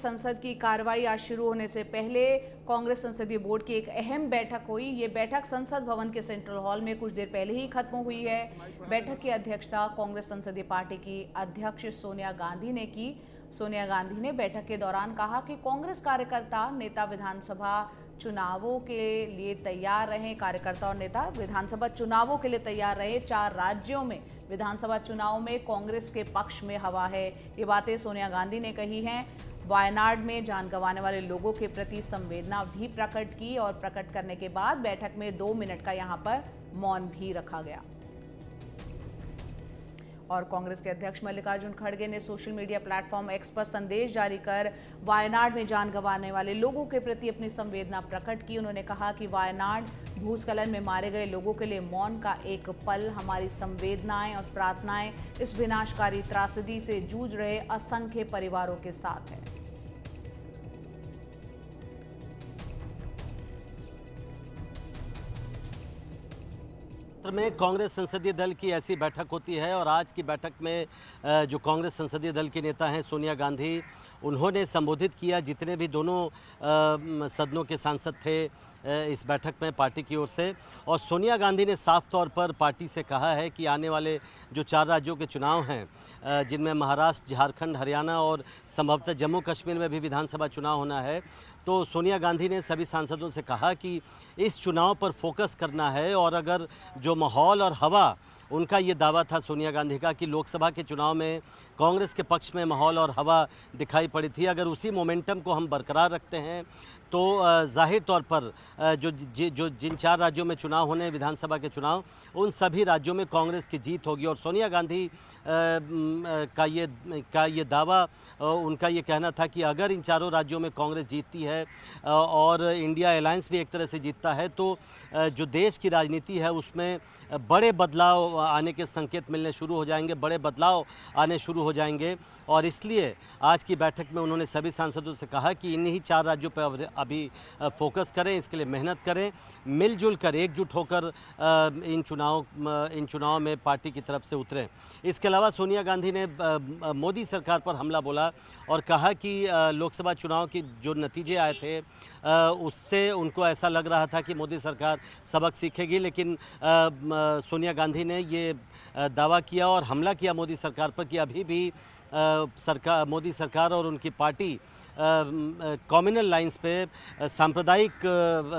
संसद की कार्रवाई आज शुरू होने से पहले कांग्रेस संसदीय बोर्ड की एक अहम बैठक हुई। ये बैठक संसद भवन के सेंट्रल हॉल में कुछ देर पहले ही खत्म हुई है। बैठक की अध्यक्षता कांग्रेस संसदीय पार्टी की अध्यक्ष सोनिया गांधी ने की। सोनिया गांधी ने बैठक के दौरान कहा कि कांग्रेस कार्यकर्ता नेता विधानसभा चुनावों के लिए तैयार रहे। कार्यकर्ता और नेता विधानसभा चुनावों के लिए तैयार रहे। 4 राज्यों में विधानसभा चुनाव में कांग्रेस के पक्ष में हवा है। ये बातें सोनिया गांधी ने कही हैं। वायनाड में जान गंवाने वाले लोगों के प्रति संवेदना भी प्रकट की और प्रकट करने के बाद बैठक में 2 मिनट का यहां पर मौन भी रखा गया। और कांग्रेस के अध्यक्ष मल्लिकार्जुन खड़गे ने सोशल मीडिया प्लेटफॉर्म एक्स पर संदेश जारी कर वायनाड में जान गंवाने वाले लोगों के प्रति अपनी संवेदना प्रकट की। उन्होंने कहा कि वायनाड भूस्खलन में मारे गए लोगों के लिए मौन का एक पल हमारी संवेदनाएं और प्रार्थनाएं इस विनाशकारी त्रासदी से जूझ रहे असंख्य परिवारों के साथ है। में कांग्रेस संसदीय दल की ऐसी बैठक होती है और आज की बैठक में जो कांग्रेस संसदीय दल के नेता हैं सोनिया गांधी, उन्होंने संबोधित किया। जितने भी दोनों सदनों के सांसद थे इस बैठक में पार्टी की ओर से, और सोनिया गांधी ने साफ तौर पर पार्टी से कहा है कि आने वाले जो 4 राज्यों के चुनाव हैं, जिनमें महाराष्ट्र, झारखंड, हरियाणा और संभवतः जम्मू कश्मीर में भी विधानसभा चुनाव होना है, तो सोनिया गांधी ने सभी सांसदों से कहा कि इस चुनाव पर फोकस करना है। और अगर जो माहौल और हवा, उनका ये दावा था सोनिया गांधी का कि लोकसभा के चुनाव में कांग्रेस के पक्ष में माहौल और हवा दिखाई पड़ी थी, अगर उसी मोमेंटम को हम बरकरार रखते हैं तो जाहिर तौर पर जो जिन 4 राज्यों में चुनाव होने विधानसभा के चुनाव, उन सभी राज्यों में कांग्रेस की जीत होगी। और सोनिया गांधी का ये दावा, उनका ये कहना था कि अगर इन 4 राज्यों में कांग्रेस जीतती है और इंडिया अलायंस भी एक तरह से जीतता है, तो जो देश की राजनीति है उसमें बड़े बदलाव आने के संकेत मिलने शुरू हो जाएंगे, बड़े बदलाव आने शुरू हो जाएंगे। और इसलिए आज की बैठक में उन्होंने सभी सांसदों से कहा कि इन्हीं 4 राज्यों पर अभी फोकस करें, इसके लिए मेहनत करें, मिलजुल कर एकजुट होकर इन चुनाव में पार्टी की तरफ से उतरें। इसके अलावा सोनिया गांधी ने मोदी सरकार पर हमला बोला और कहा कि लोकसभा चुनाव के जो नतीजे आए थे उससे उनको ऐसा लग रहा था कि मोदी सरकार सबक सीखेगी, लेकिन सोनिया गांधी ने ये दावा किया और हमला किया मोदी सरकार पर कि अभी भी मोदी सरकार और उनकी पार्टी कम्युनल लाइंस पे सांप्रदायिक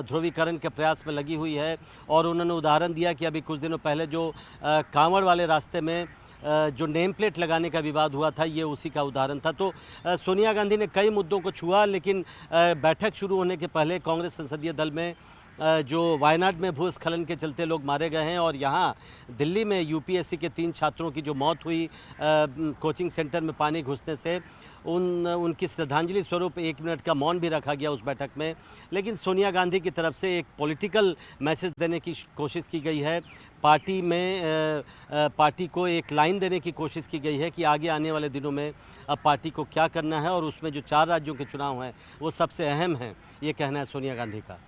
ध्रुवीकरण के प्रयास में लगी हुई है। और उन्होंने उदाहरण दिया कि अभी कुछ दिनों पहले जो कांवड़ वाले रास्ते में जो नेम प्लेट लगाने का विवाद हुआ था, ये उसी का उदाहरण था। तो सोनिया गांधी ने कई मुद्दों को छुआ, लेकिन बैठक शुरू होने के पहले कांग्रेस संसदीय दल में जो वायनाड में भूस्खलन के चलते लोग मारे गए हैं और यहाँ दिल्ली में यूपीएससी के 3 छात्रों की जो मौत हुई कोचिंग सेंटर में पानी घुसने से, उनकी श्रद्धांजलि स्वरूप 1 मिनट का मौन भी रखा गया उस बैठक में। लेकिन सोनिया गांधी की तरफ से एक पॉलिटिकल मैसेज देने की कोशिश की गई है, पार्टी को एक लाइन देने की कोशिश की गई है कि आगे आने वाले दिनों में अब पार्टी को क्या करना है, और उसमें जो 4 राज्यों के चुनाव हैं वो सबसे अहम हैं, ये कहना है सोनिया गांधी का।